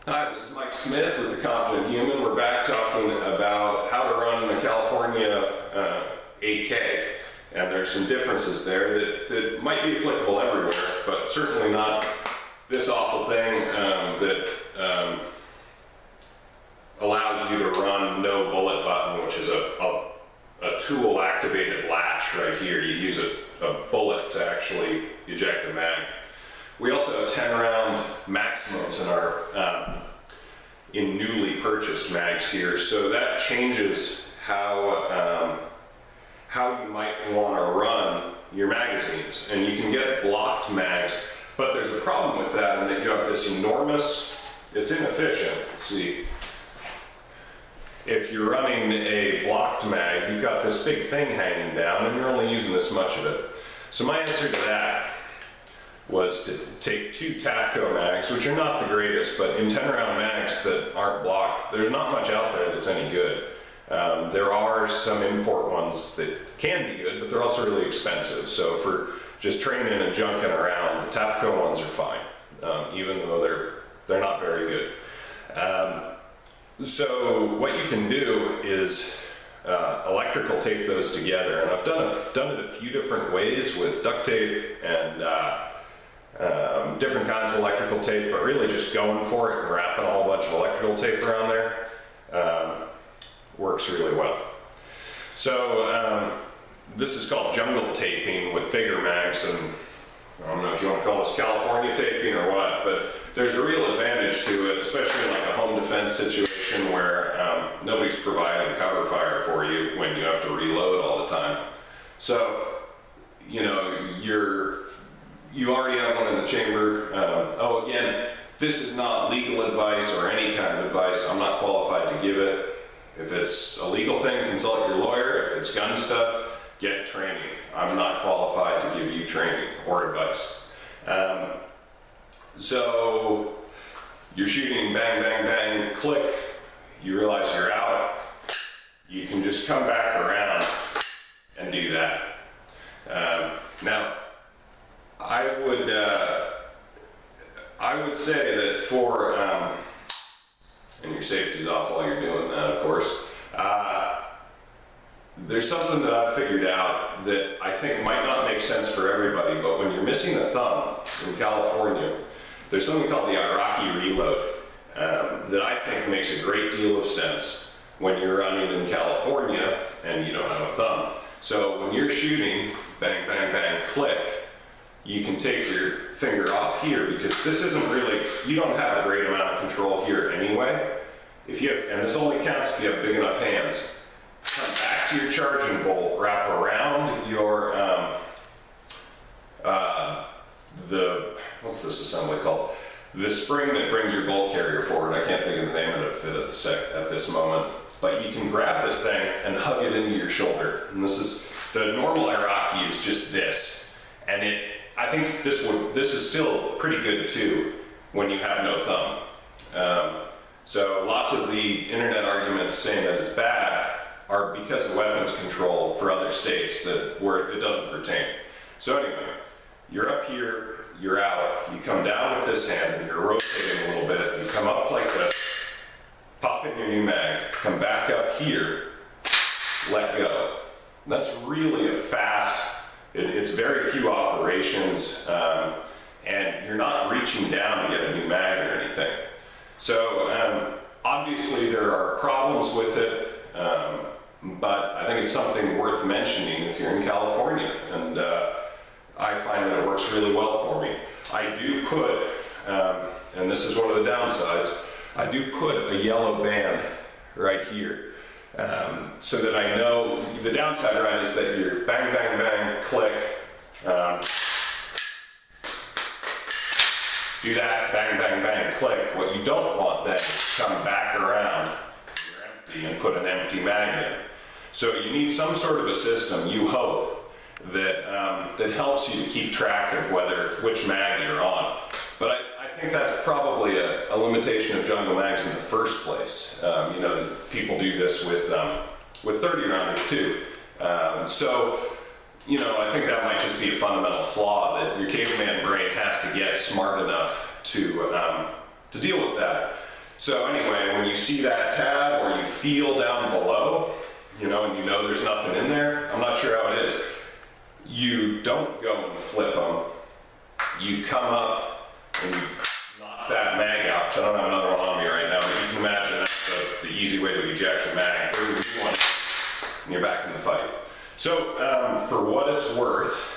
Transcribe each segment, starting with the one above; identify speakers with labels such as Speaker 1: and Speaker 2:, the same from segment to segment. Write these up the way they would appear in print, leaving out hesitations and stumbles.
Speaker 1: Hi, this is Mike Smith with The Confident Human. We're back talking about how to run a California AK. And there's some differences there that might be applicable everywhere, but certainly not this awful thing that allows you to run no bullet button, which is a tool activated latch right here. You use a bullet to actually eject a mag. We also have 10 round maximums in our in newly purchased mags here, so that changes how you might want to run your magazines. And you can get blocked mags, but there's a problem with that in that you have this enormous, it's inefficient. Let's see. If you're running a blocked mag, you've got this big thing hanging down and you're only using this much of it. So my answer to that was to take 2 TACO mags, which are not the greatest, but in 10 round mags that aren't blocked, there's not much out there that's any good. There are some import ones that can be good, but they're also really expensive. So for just training and junking around, the TACO ones are fine, even though they're not very good. So what you can do is electrical tape those together, and I've done it a few different ways with duct tape and different kinds of electrical tape, but really just going for it and wrapping a whole bunch of electrical tape around there works really well. So this is called jungle taping with bigger mags, and I don't know if you want to call this California taping or what, but there's a real advantage to it, especially in like a home defense situation where nobody's providing cover fire for you when you have to reload all the time. So, you know, you already have one in the chamber. Again, this is not legal advice or any kind of advice. I'm not qualified to give it. If it's a legal thing, consult your lawyer. If it's gun stuff, get training. I'm not qualified to give you training or advice. So you're shooting, bang, bang, bang, click. You realize you're out. You can just come back around and do that. Now, I would say that for, and your safety's off while you're doing that, of course, there's something that I've figured out that I think might not make sense for everybody, but when you're missing a thumb in California, there's something called the Iraqi reload that I think makes a great deal of sense when you're running in California and you don't have a thumb. So when you're shooting, bang, bang, bang, click, you can take your finger off here because this isn't really, you don't have a great amount of control here anyway. If you have, and this only counts if you have big enough hands. Come back to your charging bolt, wrap around your, what's this assembly called? The spring that brings your bolt carrier forward. I can't think of the name of it at this moment. But you can grab this thing and hug it into your shoulder. And this is, the normal Iraqi is just this. And I think this is still pretty good too when you have no thumb. So lots of the internet arguments saying that it's bad are because of weapons control for other states where it doesn't pertain. So anyway, you're up here, you're out, you come down with this hand and you're rotating a little bit, you come up like this, pop in your new mag, come back up here, let go. That's really a fast, it's very few operations, and you're not reaching down to get a new mag or anything. So obviously there are problems with it, but I think it's something worth mentioning if you're in California, and I find that it works really well for me. I do put, and this is one of the downsides, I do put a yellow band right here. So that I know, the downside, right, is that you're bang, bang, bang, click, do that, bang, bang, bang, click. What you don't want then is come back around, you're empty, and put an empty mag in. So you need some sort of a system, you hope, that helps you to keep track of which mag you're on. But I think that's probably a limitation of jungle mags in the first place. You know, people do this with 30 rounders too. So, you know, I think that might just be a fundamental flaw that your caveman brain has to get smart enough to deal with that. So anyway, when you see that tab or you feel down below, you know, and you know there's nothing in there, I'm not sure how it is, you don't go and flip them. You come up and you knock that mag out. I don't have another one on me right now, but you can imagine that's the easy way to eject a mag. Bring the new one, and you're back in the fight. So for what it's worth,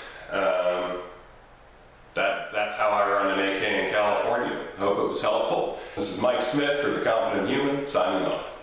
Speaker 1: that's how I run an AK in California. I hope it was helpful. This is Mike Smith for The Competent Human, signing off.